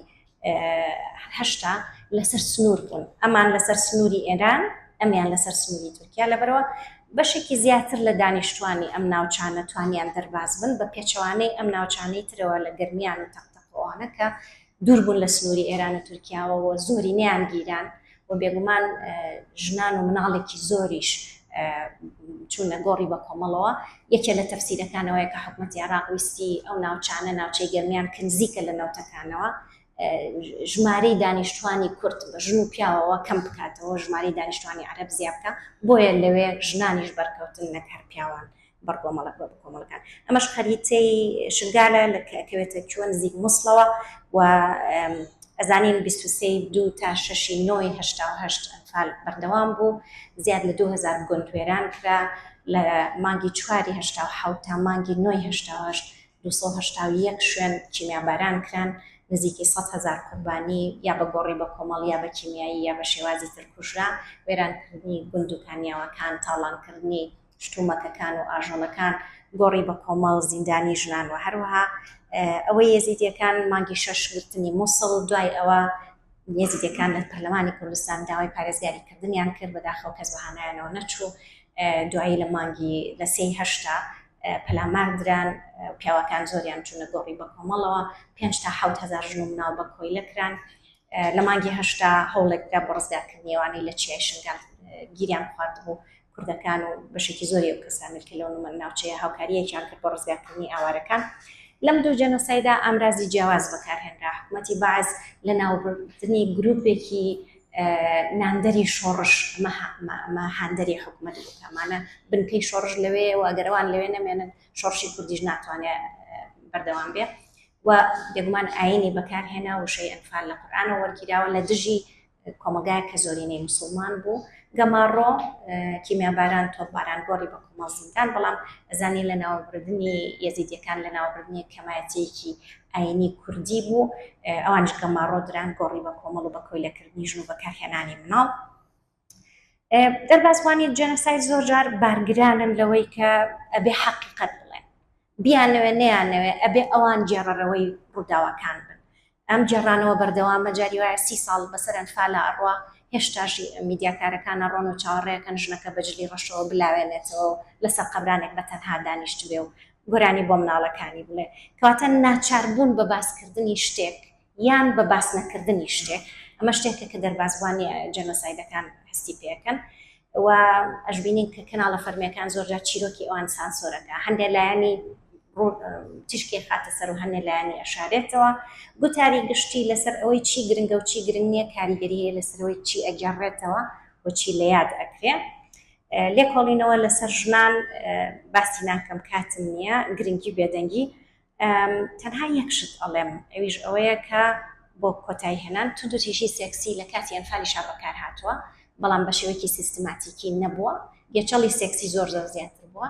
هەشتا لەسەر سنوور بوون، ئەمان لەسەر سنووری ئێران ئەمیان لەسەر سنووری تورکیا، لەبەرەوە بەشێکی زیاتر لە دانیشتوانی ئەم ناوچانە توانیان دەرباز بن بە پێچەوانەی ئەم ناوچانەی ترەوە لە گەرمیان و تەقتەقەوانە کە دوور بوون لە سنووری ئێران و تورکیاوەوە زۆری نەیان گیران و بێگومان ژنان و مناڵێکی زۆریش چوونە گۆڕی بە کۆمەڵەوە. یەکێ لە تەفسیرەکانەوەی کە حکوومەتی عێراق ویستی ئەو ناوچانە ناوچەی گەرمیان کنزیکە لە ناوتەکانەوە ژمارەی دانیشتوانی کورد بە ژن و پیاوەوە کەم بکاتەوە، ژمارەی دانیشتوانی عەرەب زیاد بکە، بۆیە لەوێ ژنانیش بەرکەوتن نەک هەر پیاوان بەرگۆمەڵک بە کۆمەڵەکان. ئەمەش خەریتەی شنگالە لە کەوێتە کوێ نزیک مووسڵەوە و ئەزانین 23 2 تا 6 9 88 ئەنفال بەردەوام بوو، زیاد لە 2000 گوند وێران کرا، لە مانگی 4 87 تا مانگی 9 88 281 شوێن کیمیاباران کران، نزیکی 100,000 قوربانی یا بە گۆڕی بە کۆمەڵ یا بە کیمیایی یا بە شێوازی تر کوژرا، وێرانکردنی گوند و کانیاوەکان، تاڵانکردنی شتومەکەکان و ئاژەڵەکان، گۆڕی بە کۆمەڵ، زیندانی ژنان و هەروەها ئەوەی یەزیدیەکان مانگی 6 گرتنی مووسڵ، دوای ئەوە یەزیدیەکان لە پەرلەمانی کوردستان داوای پارێزگاریکردنیان کرد بەداخەوە کەس بەهانایانەوە نەچوو، دوایی لە مانگی لە 3/8 پەلامار دران، پیاوەکان زۆریان چوونە گۆڕی بە کۆمەڵەوە، 5 تا 7,000 ژن و مناڵ بە کۆی لەکران. لە مانگی 8 هەوڵێکدا بۆ ڕزگارکردنیێوانەی لە چیای شنگال گیریان خوارد بوو کوردەکان و بەشێکی زۆری ئەو کەسانی کە لەو ناوچەیە هاوکاریەکیان کرد بۆ ڕزگارکردنی ئاوارەکان. لەم دوو جەنۆسایدا ئامرازی جیاواز بەکارهێنرا، حکوومەتی باعز لە ناوبردنی گروپێکی ناندەری شۆڕش ئەمە هاندەری حکوومەت بوو، ئەمانە بنکەی شۆڕش لەوێ و ئەگەرەوان لەوێ نەمێنن شۆڕشی کوردیش ناتوانێت بەردەوام بێ و بێگومان ئاینی بەکارهێنا وشەی ئەنفال لە قورئانەوە وەرگیراوە لە دژی کۆمەلگایە کە زۆرینەی موسڵمان بوو، گەماڕۆ، کیمیاباران، تۆپباران، گۆڕی بە کۆمەڵ زیندان، بەڵام ئەزانی لە ناوبردنی یەزیدیەکان لە ناوبردنی کەمایەتیەکی ئاینی کوردی بوو، ئەوانش گەماڕۆ دران، گۆڕی بە کۆمەڵ و بە کۆیلەکردنی ژن و بەکارهێنانی مناڵ. دەربازوانی جەنۆساید زۆر جار بارگرانن لەوەی کە ئەبێ حەقیقەت بڵێن، بیانەوێ نەیانەوێ ئەبێ ئەوان جێڕەرەوەی ڕووداوەکان بن. ئەم جێڕانەوە بەردەوامە جاری وایە 30 ساڵ بەسەر ئەنفالە ئەڕوا، هێشتاشی میدیاکارەکانە ڕۆن و چاوەڕێیەکەن ژنەکە بەجلی ڕەشەوە بلاوێنێتەوە و لەسەر قەبرانێک بە تەنها دانیشت بێ و گۆرانی بۆ مناڵەکانی بڵێ، کەواتە ناچاربوون بە باسکردنی شتێک یان بە باس نەکردنی شتێک. ئەمە شتێکە کە دەربازبوانی جەنۆسایدەکان هەستی پێەکەن و ئەشبینین کە کەناڵە فەرمیەکان زۆرجار چیرۆکی ئەوان سانسۆرەکە، هەندێک لایەنی تیشکی خاتە سەر و هەندێک لایەنی ئەشارێتەوە، گوتاری گشتی لەسەر ئەوەی چی گرنگە و چی گرنگ نییە، کاریگەری هەیە لەسەرەوەی چی ئەگەڕێتەوە و چی لە یاد ئەکرێ. لێکۆڵینەوە لەسەر ژنان باسی ناکەم کاتم نییە، گرنگی بێدەنگی، تەنها یەک شت ئەڵێم، ئەویش ئەوەیە کە بۆ کۆتایی هێنان تند و تیژی سێکسی لە کاتی ئەنفالیشا بەکار هاتووە، بەڵام بە شێوەیەکی سیستماتیکی نەبووە، یەکێڵی سێکسی زۆر زیاتر بووە.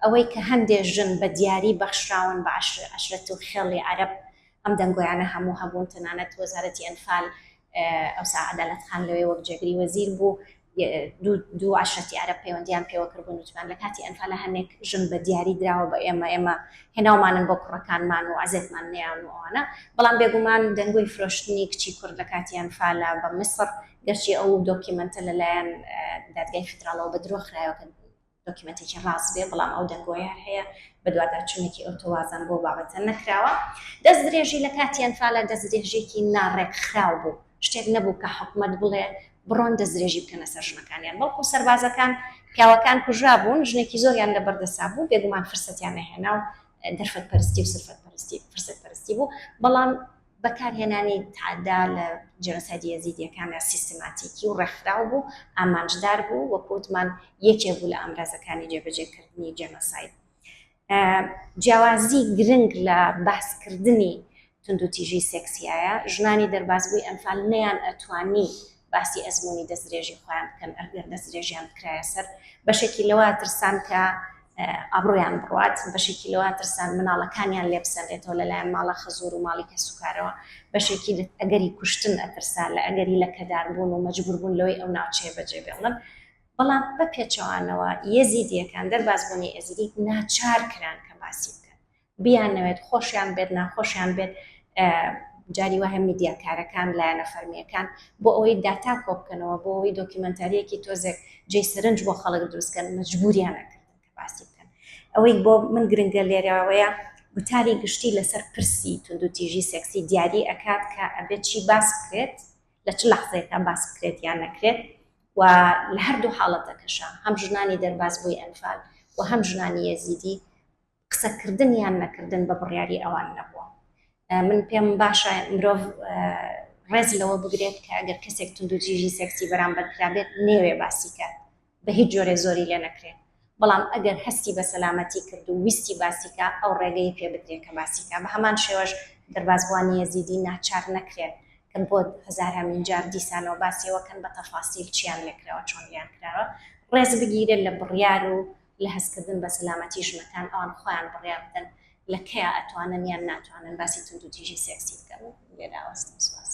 ئەوەی کە هەندێک ژن بە دیاری بەخشراون بە عەشرەت و خێڵی عەرەب، ئەم دەنگۆیانە هەموو هەبوون، تەنانەت وەزارەتی ئەنفال ئەوسا عەدالەت خان لەوێ وەک جێگری وەزیر بوو، دوو عەشرەتی عەرەب پەیوەندیان پێوە کردبوون وتمان لە کاتی ئەنفالە هەندێک ژن بە دیاری دراوە بە ئێمە هێناومانن بۆ کوڕەکانمان و عەزێتمان نەیان و ئەوانە، بەڵام بێگومان دەنگۆی فرۆشتنی کچی کورد لە کاتی ئەنفالە بە میسر گەرچی ئەو دۆکیمەنتە لەلایەن دادگای فدراڵەوە بە درۆ خرایەوە کە دۆکیمەنتێکی ڕاست بێ، بەڵام ئەو دەنگۆیە هەیە بە دووادارچوونێکی ئۆتۆوازان بۆ بابەتە نەکراوە. دەست درێژی لە کاتی ئەنفالە دەست درێژێکی ناڕێکخراو بوو، شتێک نەبوو کە حکوومەت بڵێ بڕۆن دەست درێژی بکەنە سەر ژنەکانیان، بەڵکو سەربازەکان پیاوەکان کوژرا بوون، ژنێکی زۆریان لە بەردەسا بوو، بێگومان فرسەتیان نەهێنا و دەرفەت پەرستی و فرسەت پەرستی بوو، بەڵام بەکارهێنانی تعدا لە جەنۆسایدی یەزیدیەکانە سیستماتیکی و ڕێکخراو بوو، ئامانجدار بوو، وەکوتمان یەکێک بوو لە ئامرازەکانی جێبەجێکردنی جەنۆساید. جیاوازی گرنگ لە باسکردنی توندوتیژی سێکسیایە ژنانی دەربازبووی ئەمفال نەیان ئەتوانی باسی ئەزمموی دەستدرێژی خۆیان بکەن ئەگەر دەستدرێژیان بکرایە سەر بەشێکی لەوە ترسان کە ئابڕۆیان بڕات بەشێکی لەوە ترسان مناڵەکانیان لێ بسەنێتەوە لەلایەن ماڵە خەزۆر و ماڵی کەسوکارەوە بەشێکی ئەگەری کوشتن ئەترسان لە ئەگەری لە کەداربوون و مەجبوربوون لەوەی ئەو ناوچەیە بەجێ بێڵن بەڵام بە پێچەوانەوە یەزیدیەکان دەربازبوونی ئەزیدی ناچار کران کە باسی بکەن بیانەوێت خۆشیان بێت ناخۆشیان بێت جاری وایە میدیاکارەکان لایەنە فەرمیەکان بۆ ئەوەی داتا کۆ بکەنەوە بۆ ئەوەی دۆکیمەنتاریەکی تۆزێک جێی سەرنج بۆ خەڵک دروستکەن مەجبوریان نەکردن کە باسی بکەن ئەوەی بۆ من گرنگە لێرەوەیە وتاری گشتی لەسەر پرسی توندوتیژی سێکسی دیاری ئەکات کە ئەبێت چی باس بکرێت لە چ لەحزەیەکە باس بکرێت یان نەکرێت و لە هەردوو حاڵەتەکەشە هەم ژنانی دەربازبووی ئەنفال و هەم ژنانی یەزیدی قسەکردن یان نەکردن بە بڕیاری ئەوان نەبووە من پێم باشە مرۆڤ ڕێز لەوە بگرێت کە ئەگەر کەسێک توندوتیژی سێکسی بەرامبەر کرابێت نێوێ باسی کات بە هیچ جۆرێ زۆری لێ نەکرێت بەڵام ئەگەر هەستی بە سەلامەتی کرد و ویستی باسیکە ئەو ڕێگەی پێ بدرێت کە باسیکە بە هەمان شێوەش دەربازبوانی یەزیدی ناچار نەکرێت کە بۆ هەزارامین جار دیسانەوە باسیەوەکەن بە تەفاسیل چیان لێکراوە چۆن لیان کراوە ڕێز بگیرێت لە بڕیار و لە هەستکردن بە سەلامەتی ژنەکان ئەوان خۆیان بڕیار بدەن لە کەیە ئەتوانن یان ناتوانن باسی توندوتیژی سێکسی بکەن لێدا وەستم سوپاس